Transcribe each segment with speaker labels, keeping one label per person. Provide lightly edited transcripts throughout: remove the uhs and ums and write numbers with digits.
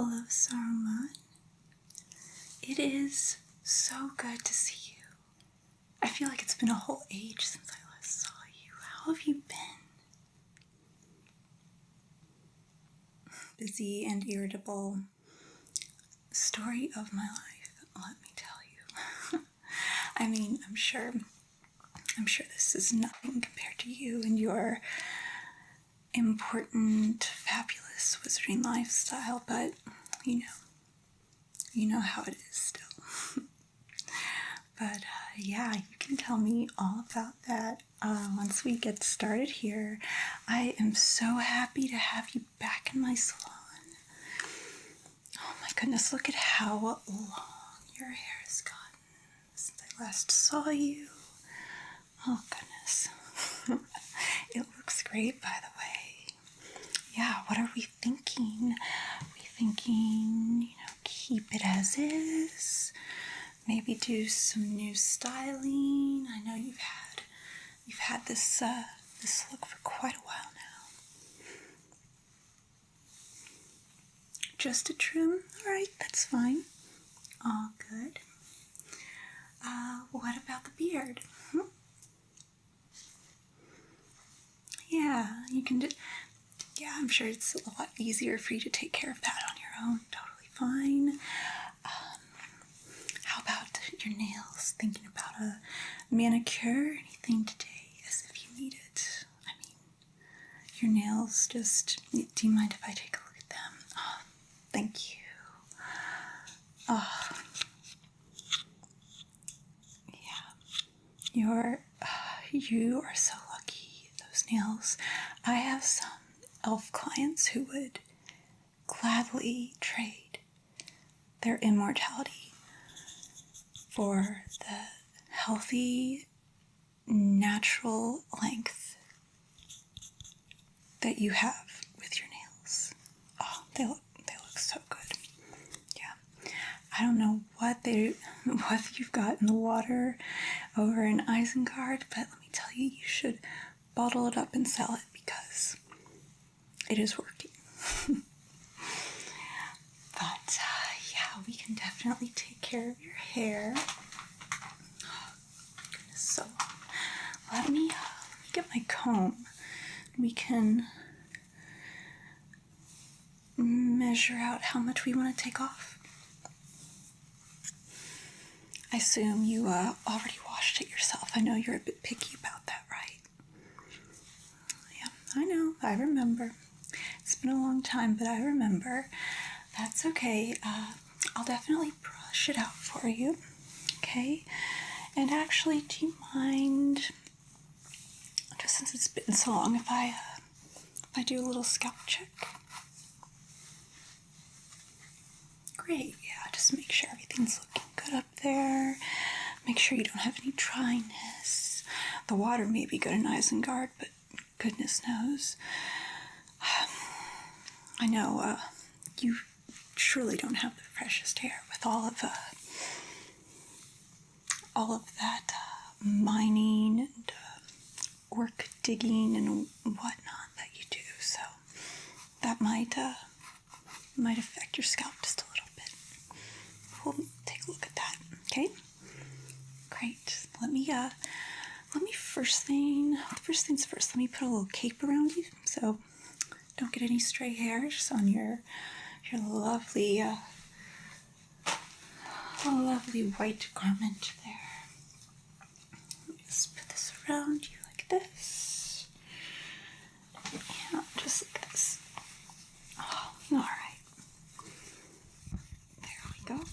Speaker 1: people of Saruman. It is so good to see you. I feel like it's been a whole age since I last saw you. How have you been? Busy and irritable. Story of my life, let me tell you. I mean, I'm sure this is nothing compared to you and your important, fabulous wizarding lifestyle, but you know how it is still. But yeah, you can tell me all about that once we get started here. I am so happy to have you back in my salon. Oh my goodness, look at how long your hair has gotten since I last saw you. Oh goodness. It looks great, by the way. Yeah, what are we thinking? Are we thinking, keep it as is? Maybe do some new styling. I know you've had this look for quite a while now. Just a trim? Alright, that's fine. All good. What about the beard? Yeah, you can yeah, I'm sure it's a lot easier for you to take care of that on your own. Totally fine. How about your nails? Thinking about a manicure? Anything today as if you need it? I mean, your nails just... Do you mind if I take a look at them? Oh, thank you. Oh, yeah. You are so lucky. Those nails. I have some elf clients who would gladly trade their immortality for the healthy, natural length that you have with your nails. Oh, they look so good. Yeah. I don't know what you've got in the water over in Isengard, but let me tell you, you should bottle it up and sell it because it is working. But yeah, we can definitely take care of your hair. Oh, goodness, so let me get my comb. We can measure out how much we want to take off. I assume you already washed it yourself. I know you're a bit picky about that, right? Yeah, I know. I remember. It's been a long time, but I remember. That's okay. I'll definitely brush it out for you. Okay? And actually, do you mind, just since it's been so long, if I do a little scalp check? Great, yeah, just make sure everything's looking good up there. Make sure you don't have any dryness. The water may be good in Isengard, but goodness knows. I know, you surely don't have the freshest hair with all of that mining and work digging and whatnot that you do, so that might affect your scalp just a little bit. We'll take a look at that, okay? Great. Let me first things first, let me put a little cape around you so don't get any stray hairs on your lovely white garment there. Let me just put this around you like this. Yeah, just like this. Oh, all right. There we go.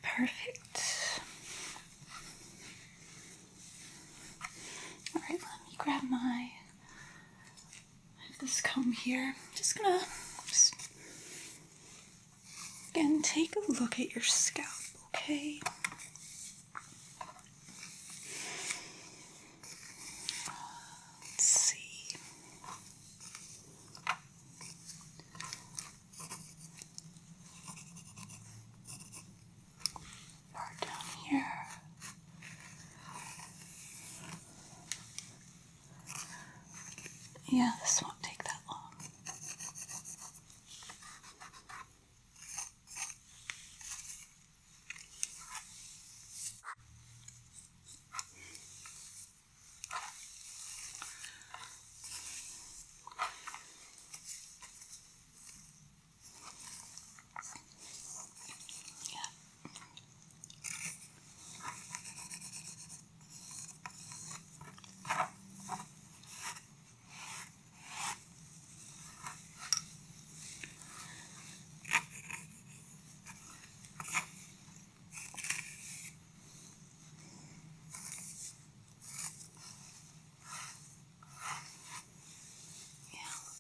Speaker 1: Perfect. All right, let me grab this comb here. Just gonna again take a look at your scalp, okay? Let's see. Part down here. Yeah, this won't take that long.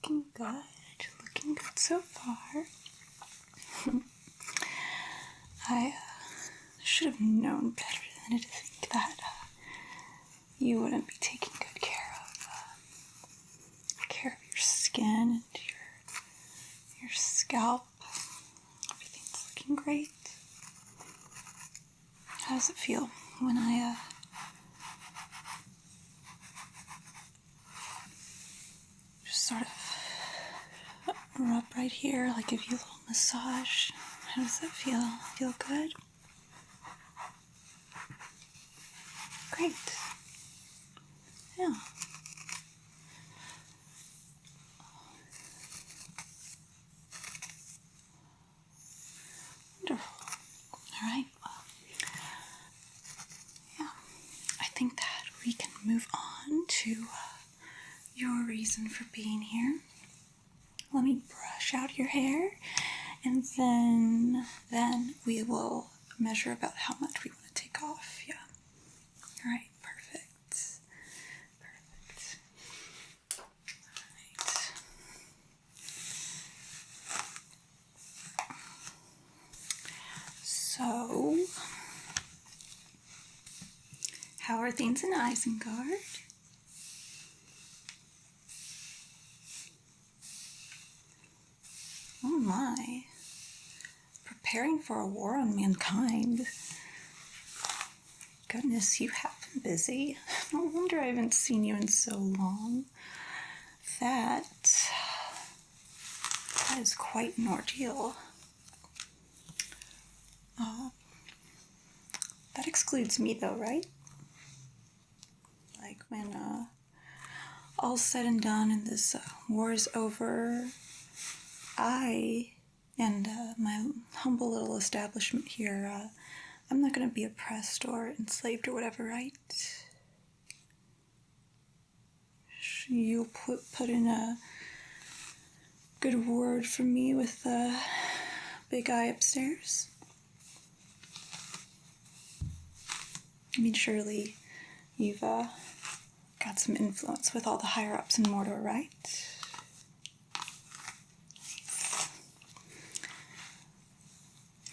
Speaker 1: Looking good. Looking good so far. I should have known better than to think that you wouldn't be taking good care of your skin and your scalp. Everything's looking great. How does it feel when I just sort of rub right here, like give you a little massage? How does that feel? Feel good? Great. Yeah. Wonderful. All right. Well, yeah. I think that we can move on to your reason for being here. Let me brush out your hair, and then we will measure about how much we want to take off. Yeah. All right. Perfect. All right. So, how are things in Isengard? Oh my. Preparing for a war on mankind. Goodness, you have been busy. No wonder I haven't seen you in so long. That is quite an ordeal. That excludes me though, right? Like when all's said and done and this war is over, I and my humble little establishment here, I'm not going to be oppressed or enslaved or whatever, right? You'll put in a good word for me with the big guy upstairs? I mean, surely you've got some influence with all the higher-ups in Mordor, right?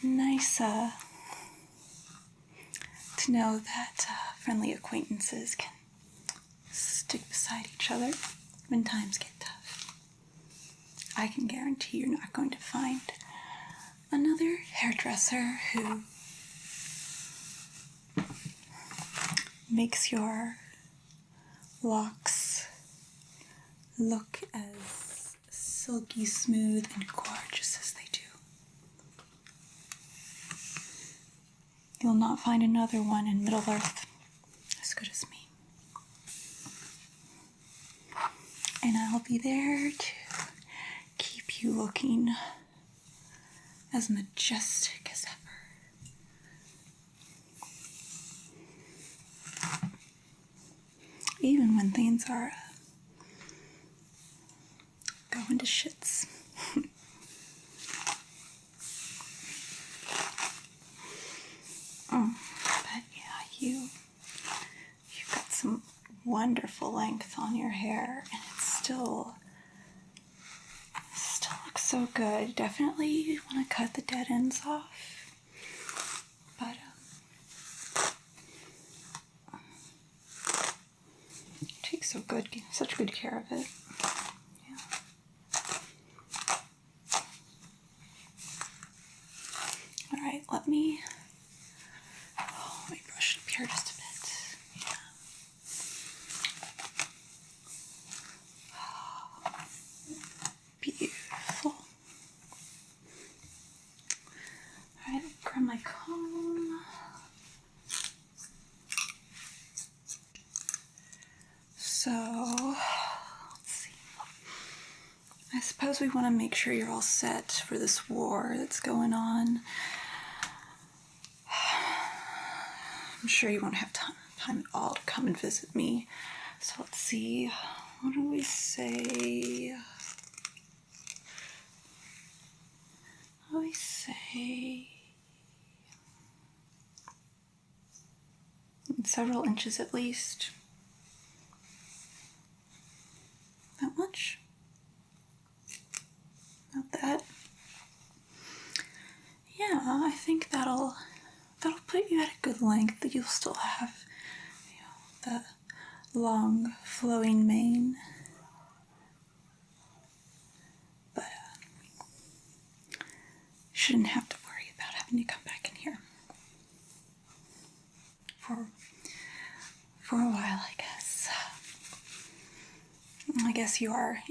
Speaker 1: Nice to know that friendly acquaintances can stick beside each other when times get tough. I can guarantee you're not going to find another hairdresser who makes your locks look as silky smooth and gorgeous as they do. You'll not find another one in Middle-earth as good as me. And I'll be there to keep you looking as majestic as ever. Even when things are going to shits. But yeah, you've got some wonderful length on your hair, and it still looks so good. Definitely want to cut the dead ends off, but take such good care of it. Yeah. All right, let me brush it up here just a bit. Yeah. my comb. So, let's see. I suppose we want to make sure you're all set for this war that's going on. I'm sure you won't have time at all to come and visit me. So let's see. What do we say? What do we say? Several inches at least. That much? Not that. Yeah, I think that'll put you at a good length. That you'll still have, the long flowing mane. But you shouldn't have to worry about having to come back in here for a while, I guess. I guess you're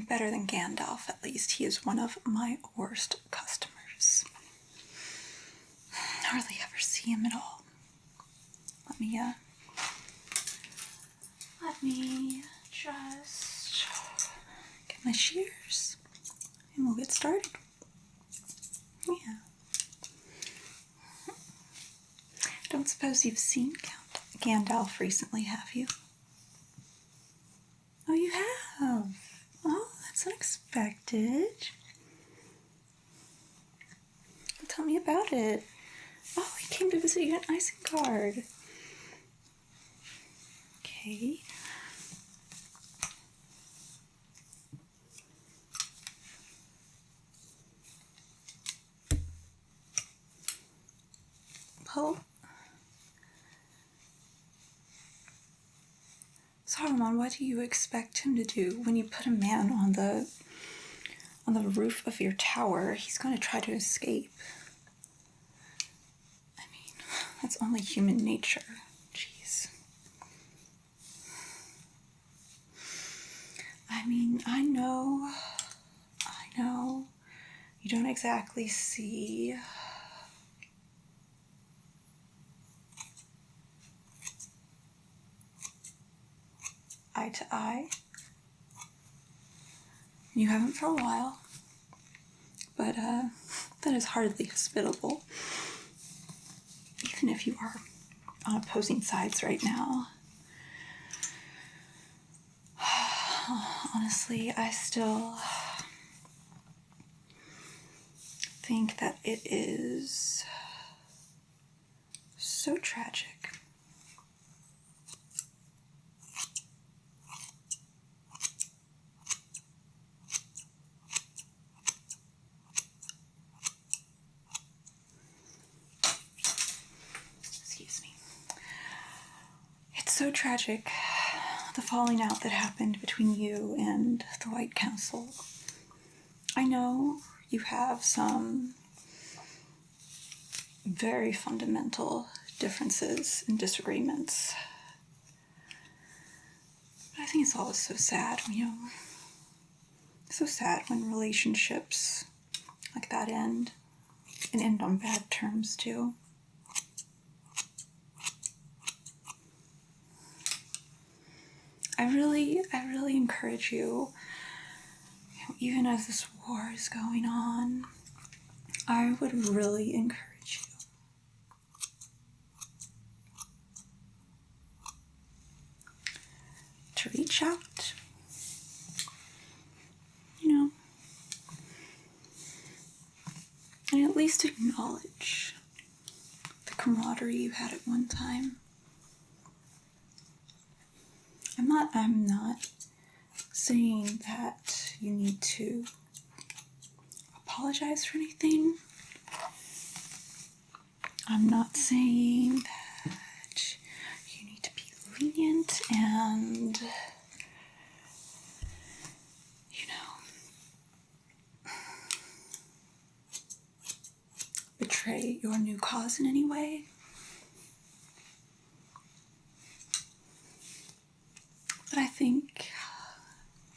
Speaker 1: better than Gandalf, at least. He is one of my worst customers. I hardly ever see him at all. Let me just get my shears and we'll get started. Yeah. Don't suppose you've seen Gandalf recently, have you? Oh, you have? Oh, that's unexpected. Tell me about it. Oh, he came to visit you in Isengard. Okay. Well, Saruman, what do you expect him to do when you put a man on the roof of your tower? He's going to try to escape. I mean, that's only human nature. Jeez. I mean, I know, you don't exactly see eye to eye. You haven't for a while, but that is hardly hospitable, even if you are on opposing sides right now. Honestly, I still think that it is so tragic. Excuse me. It's so tragic, the falling out that happened between you and the White Council. I know you have some very fundamental differences and disagreements, but I think it's always so sad, so sad when relationships like that end, and end on bad terms too. I really encourage you, even as this war is going on, I would really encourage you to reach out, and at least acknowledge the camaraderie you had at one time. I'm not saying that you need to apologize for anything. I'm not saying that you need to be lenient and, betray your new cause in any way. But I think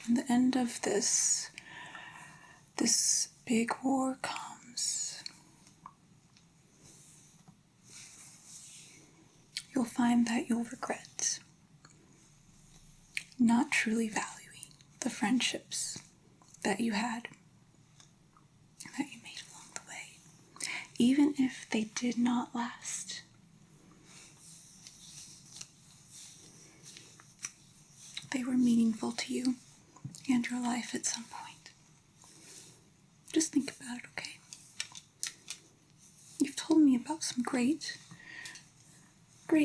Speaker 1: when the end of this big war comes, time that you'll regret not truly valuing the friendships that you had, that you made along the way, even if they did not last. They were meaningful to you and your life at some point. Just think about it, okay? You've told me about some great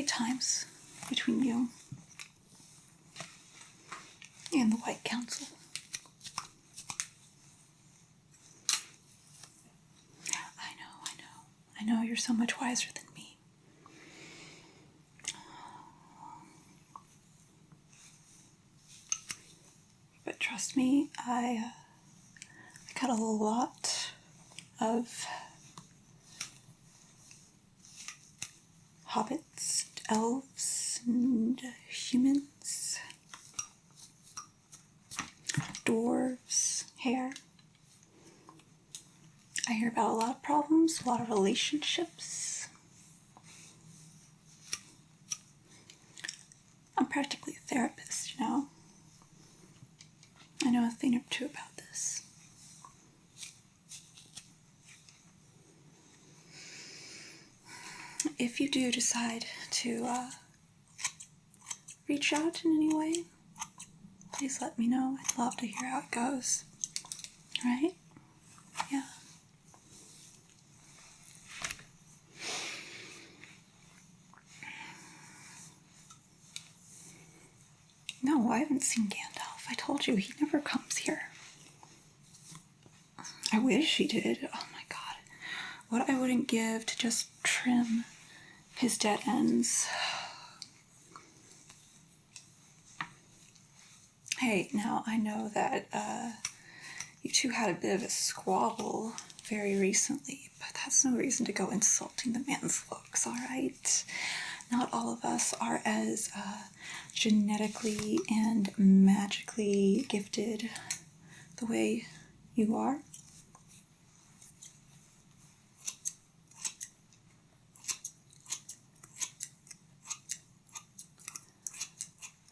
Speaker 1: times between you and the White Council. I know you're so much wiser than me. But trust me, I got a lot of hobbits, elves, and humans, dwarves, hair. I hear about a lot of problems, a lot of relationships. I'm practically a therapist, you know. I know a thing or two about this. If you do decide to reach out in any way, please let me know. I'd love to hear how it goes. Right? Yeah. No, I haven't seen Gandalf. I told you, he never comes here. I wish he did. Oh my god. What I wouldn't give to just trim his dead ends. Hey, now I know that you two had a bit of a squabble very recently, but that's no reason to go insulting the man's looks, alright? Not all of us are as genetically and magically gifted the way you are.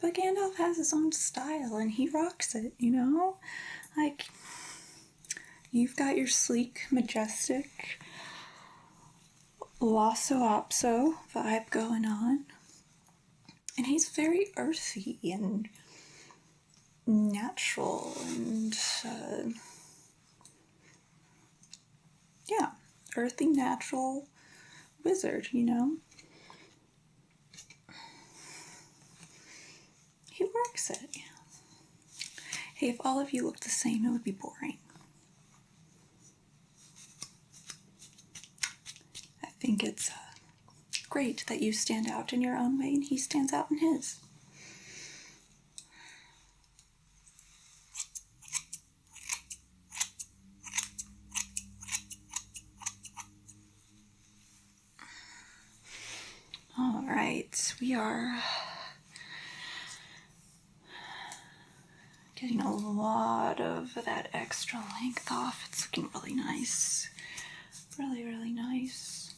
Speaker 1: But Gandalf has his own style and he rocks it, you know? Like, you've got your sleek, majestic, Losso-Opso vibe going on. And he's very earthy and natural and, yeah, earthy, natural wizard, you know? He works it, yeah. Hey, if all of you looked the same, it would be boring. I think it's great that you stand out in your own way and he stands out in his. All right, we are getting a lot of that extra length off. It's looking really nice. Really, really nice.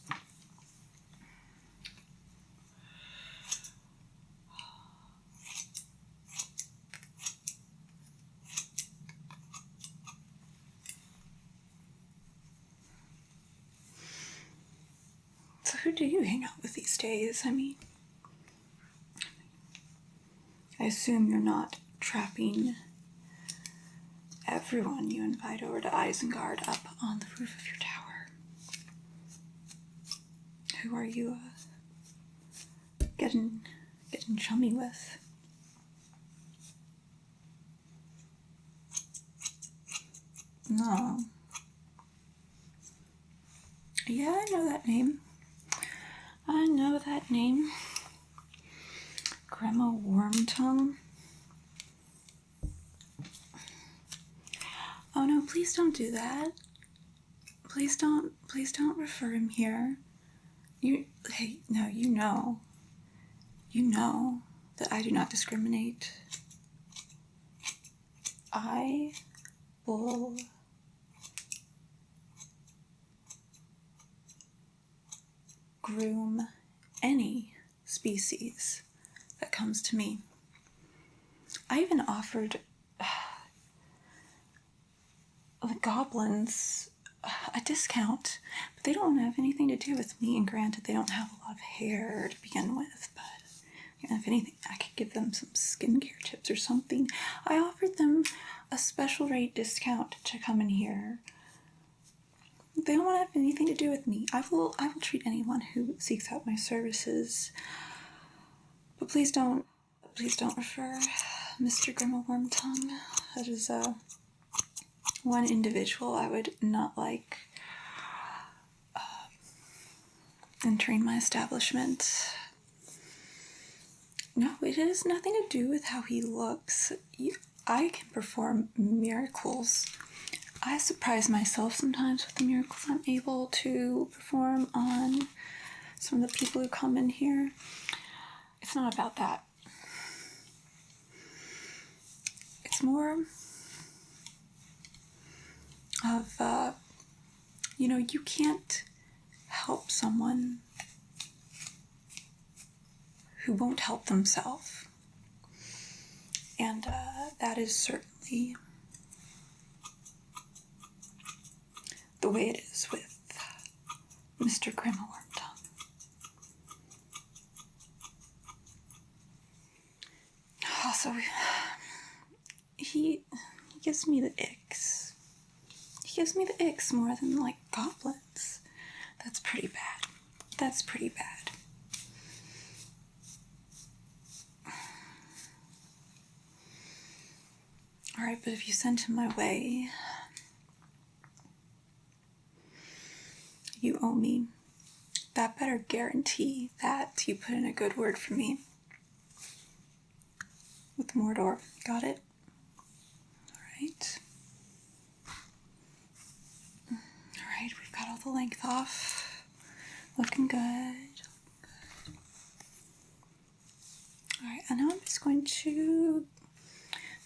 Speaker 1: So who do you hang out with these days? I mean, I assume you're not trapping everyone you invite over to Isengard up on the roof of your tower. Who are you getting chummy with? No. Yeah, I know that name. I know that name. Grandma Wormtongue. Oh no, please don't do that. Please don't refer him here. You know that I do not discriminate. I will groom any species that comes to me. I even offered the goblins a discount, but they don't have anything to do with me, and granted, they don't have a lot of hair to begin with, but if anything, I could give them some skincare tips or something. I offered them a special rate discount to come in here. They don't want to have anything to do with me. I will treat anyone who seeks out my services, but please don't refer Mr. Grimma Wormtongue. That is one individual I would not like entering my establishment. No, it has nothing to do with how he looks. I can perform miracles. I surprise myself sometimes with the miracles I'm able to perform on some of the people who come in here. It's not about that. It's more of, you can't help someone who won't help themselves. And that is certainly the way it is with Mr. Grimma Wormtongue. Also, he gives me the icks. He gives me the icks more than, like, goblins. That's pretty bad. That's pretty bad. Alright, but if you send him my way, you owe me. That better guarantee that you put in a good word for me. With Mordor. Got it? Alright. Alright, we've got all the length off. Looking good. Alright, and now I'm just going to...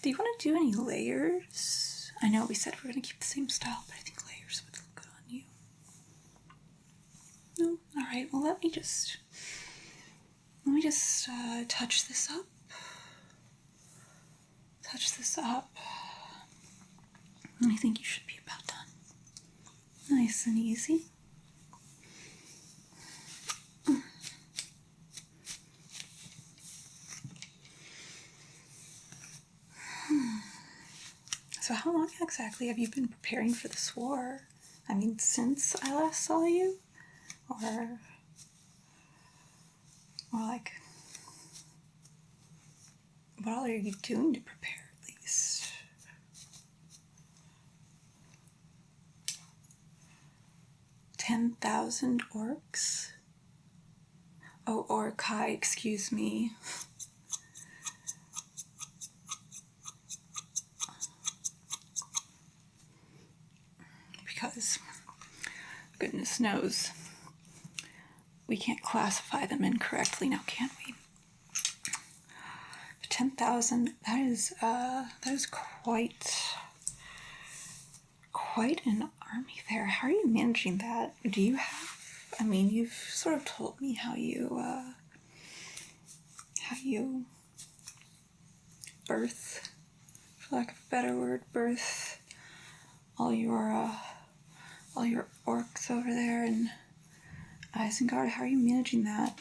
Speaker 1: Do you want to do any layers? I know we said we're going to keep the same style, but I think layers would look good on you. No? Alright, well let me just touch this up. And I think you should be about done. Nice and easy. So how long exactly have you been preparing for this war? I mean, since I last saw you? Or like, what all are you doing to prepare, at least? $10,000 orcs? Oh, Orkai, excuse me. Because, goodness knows, we can't classify them incorrectly now, can we? 10,000, that is quite an army there. How are you managing that? Do you have, I mean, you've sort of told me how you birth, for lack of a better word, birth all your orcs over there in Isengard. How are you managing that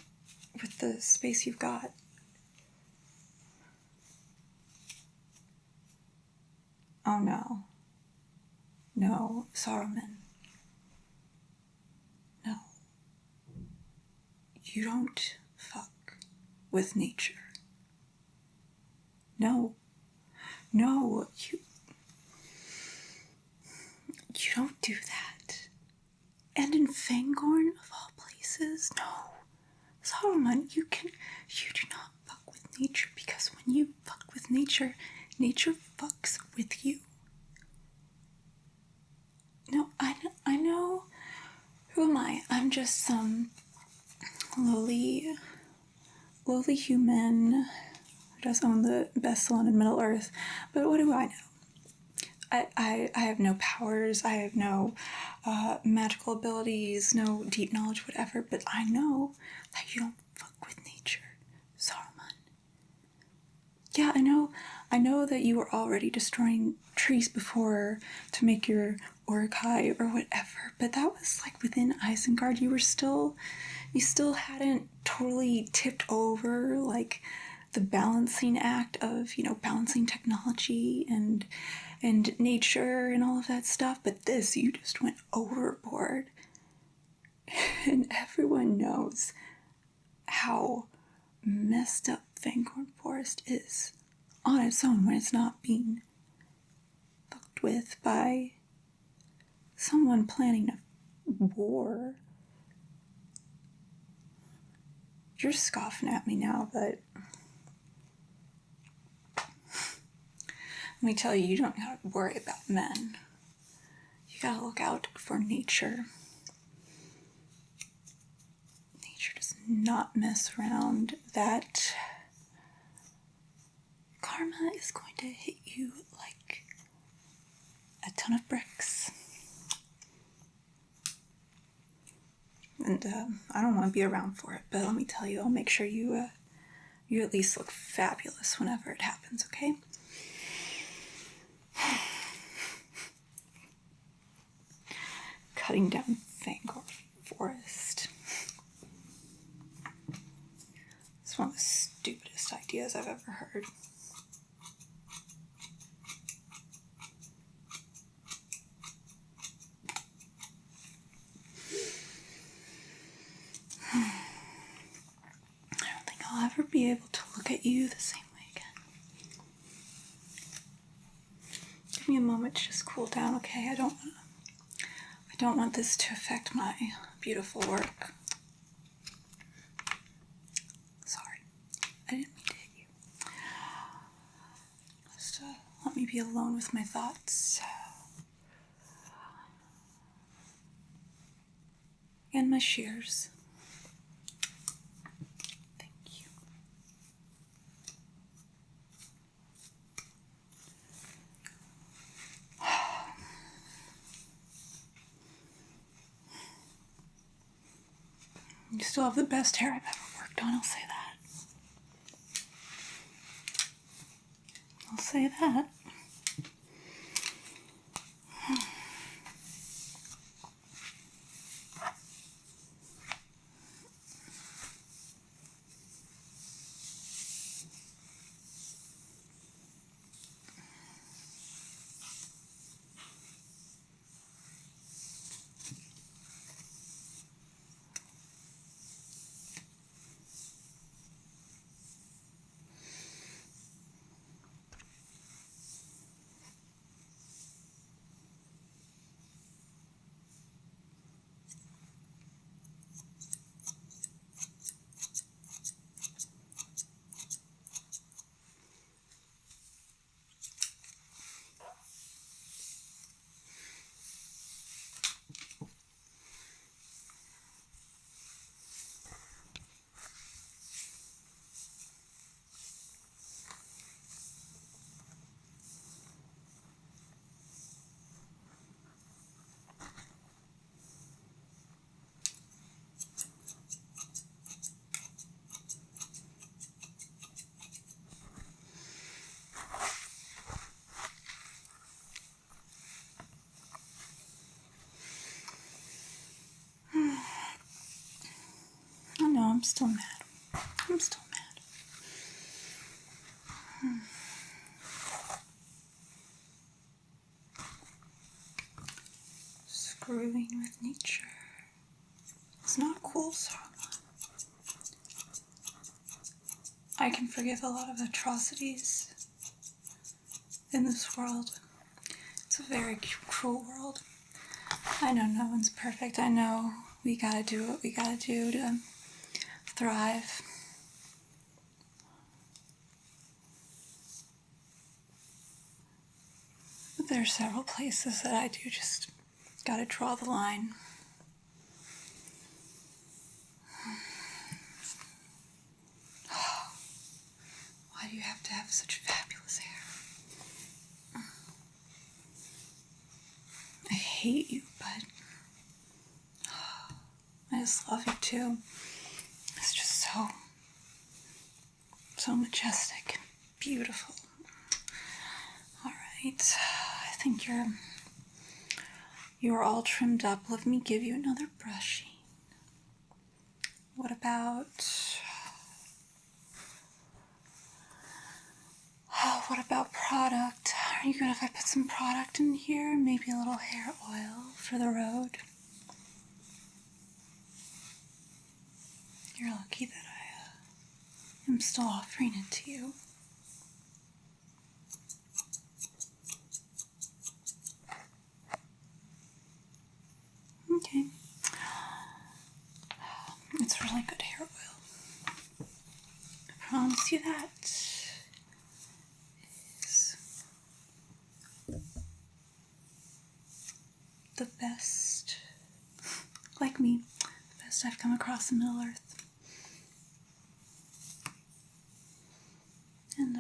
Speaker 1: with the space you've got? Oh no. No, Saruman. No. You don't fuck with nature. No. No, you don't do that. And in Fangorn, of all places, no. Saruman, you do not fuck with nature, because when you fuck with nature, nature fucks with you. No, I know. Who am I? I'm just some lowly human who does own the best salon in Middle Earth. But what do I know? I have no powers. I have no magical abilities, no deep knowledge, whatever. But I know that you don't fuck with nature. Yeah, I know that you were already destroying trees before to make your Urukai or whatever, but that was like within Isengard. You still hadn't totally tipped over like the balancing act of, balancing technology and nature and all of that stuff. But this, you just went overboard. And everyone knows how messed up Fangorn Forest is on its own when it's not being fucked with by someone planning a war. You're scoffing at me now, but let me tell you, you don't gotta worry about men. You gotta look out for nature. Nature does not mess around. That karma is going to hit you like a ton of bricks. And I don't want to be around for it, but let me tell you, I'll make sure you at least look fabulous whenever it happens, okay? Cutting down Fangorn Forest. It's one of the stupidest ideas I've ever heard. I don't think I'll ever be able to look at you the same way again. Give me a moment to just cool down, okay? I don't want this to affect my beautiful work. Sorry, I didn't mean to hit you. Just let me be alone with my thoughts. And my shears. Thank you. You still have the best hair I've ever worked on, I'll say that. I'll say that. I know, I'm still mad. I'm still mad. Screwing with nature. It's not cool, Saruman. I can forgive a lot of atrocities in this world. It's a very cruel world. I know no one's perfect. I know we gotta do what we gotta do to thrive. But there are several places that I do just gotta draw the line. Why do you have to have such fabulous hair? I hate you, but I just love you too. It's just so majestic. Beautiful. All right. I think you're all trimmed up. Let me give you another brushing. What about product? Are you good if I put some product in here? Maybe a little hair oil for the road? You're lucky that I am still offering it to you. Okay. It's really good hair oil. I promise you that. It's the best, like me, the best I've come across in Middle Earth. And,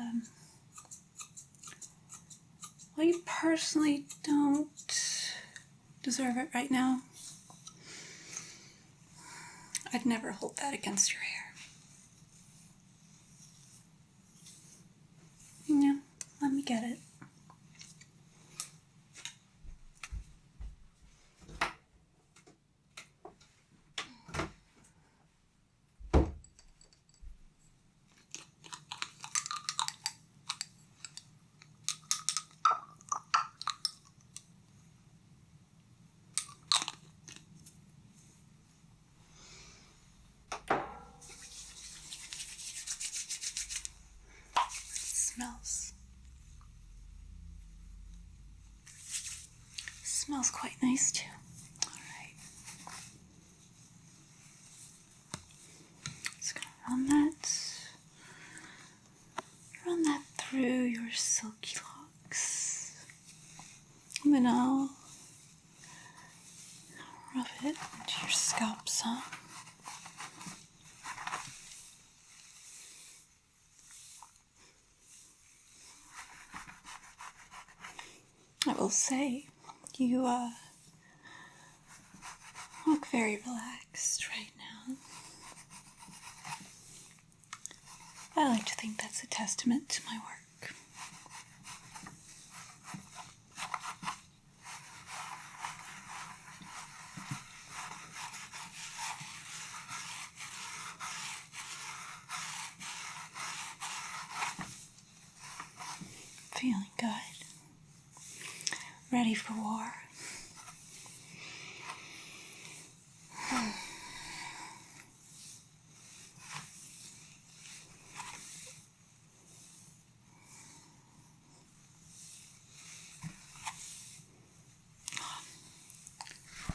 Speaker 1: while you personally don't deserve it right now, I'd never hold that against your hair. Yeah, let me get it. Smells quite nice too. All right. Just gonna run that through your silky locks. And then I'll rub it into your scalp some. I will say, you look very relaxed right now. I like to think that's a testament to my work. Feeling good. Ready for war.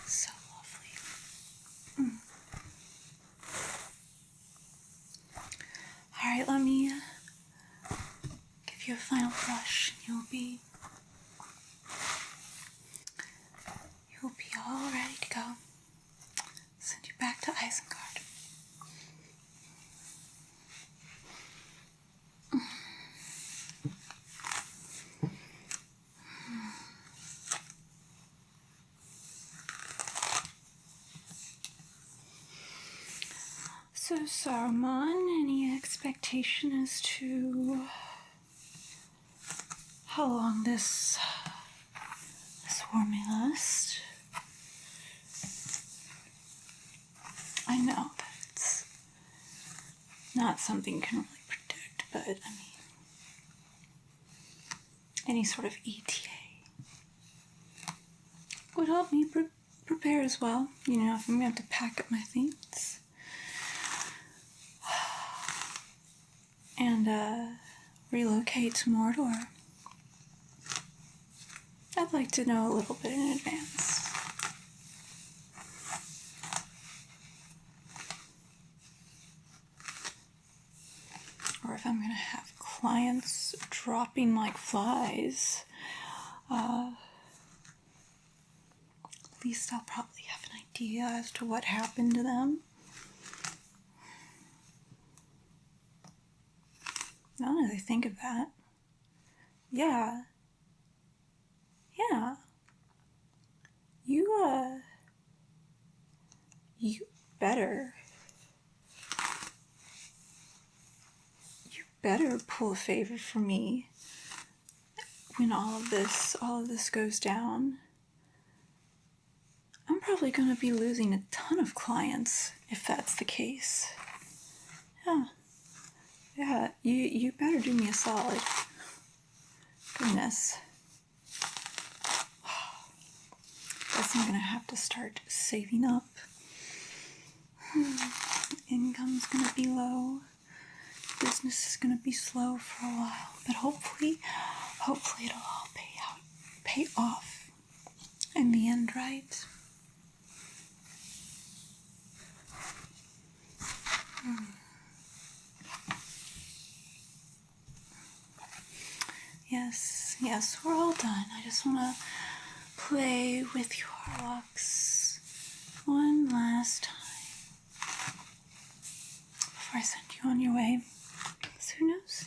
Speaker 1: So lovely. All right, let me give you a final brush. You'll be all ready to go. Send you back to Isengard. So, Saruman, any expectation as to how long this war may last? I know that's not something you can really predict, but I mean, any sort of ETA would help me prepare as well. You know, if I'm going to have to pack up my things and relocate to Mordor, I'd like to know a little bit in advance. Or if I'm going to have clients dropping like flies, at least I'll probably have an idea as to what happened to them. Now that I think of that, yeah, you better better pull a favor for me when all of this goes down. I'm probably going to be losing a ton of clients if that's the case. Yeah, you better do me a solid. Goodness. Guess I'm going to have to start saving up. Income's going to be low. Business is going to be slow for a while. But hopefully it'll all pay off in the end, right? Yes, we're all done. I just want to play with your locks one last time before I send you on your way. So who knows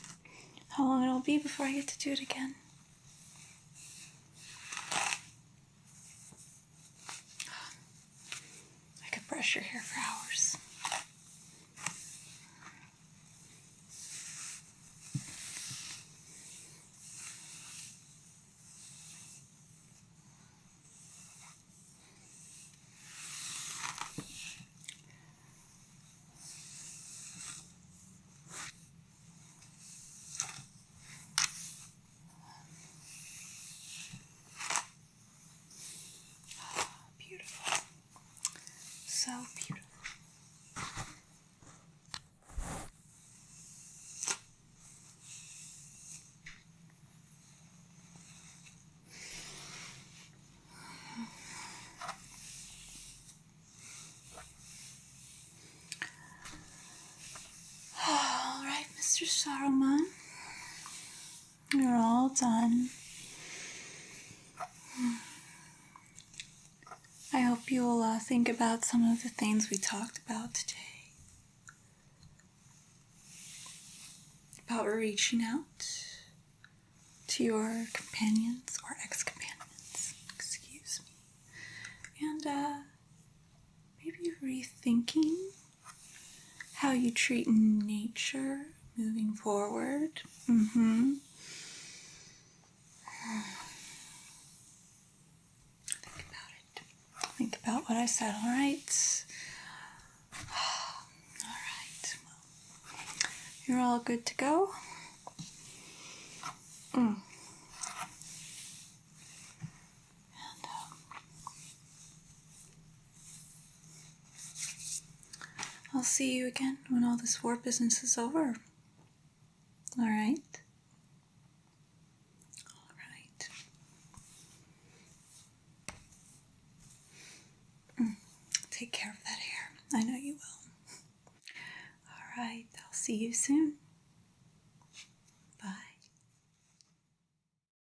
Speaker 1: how long it'll be before I get to do it again. I could brush your hair for hours. So beautiful. All right, Mr. Saruman, you're all done. I hope you'll think about some of the things we talked about today. About reaching out to your companions or ex-companions, excuse me. And maybe rethinking how you treat nature moving forward. Think about it. Think about what I said, all right? All right. Well, you're all good to go. And I'll see you again when all this war business is over. All right? All right. Take care of that hair. I know you will. All right. I'll see you soon.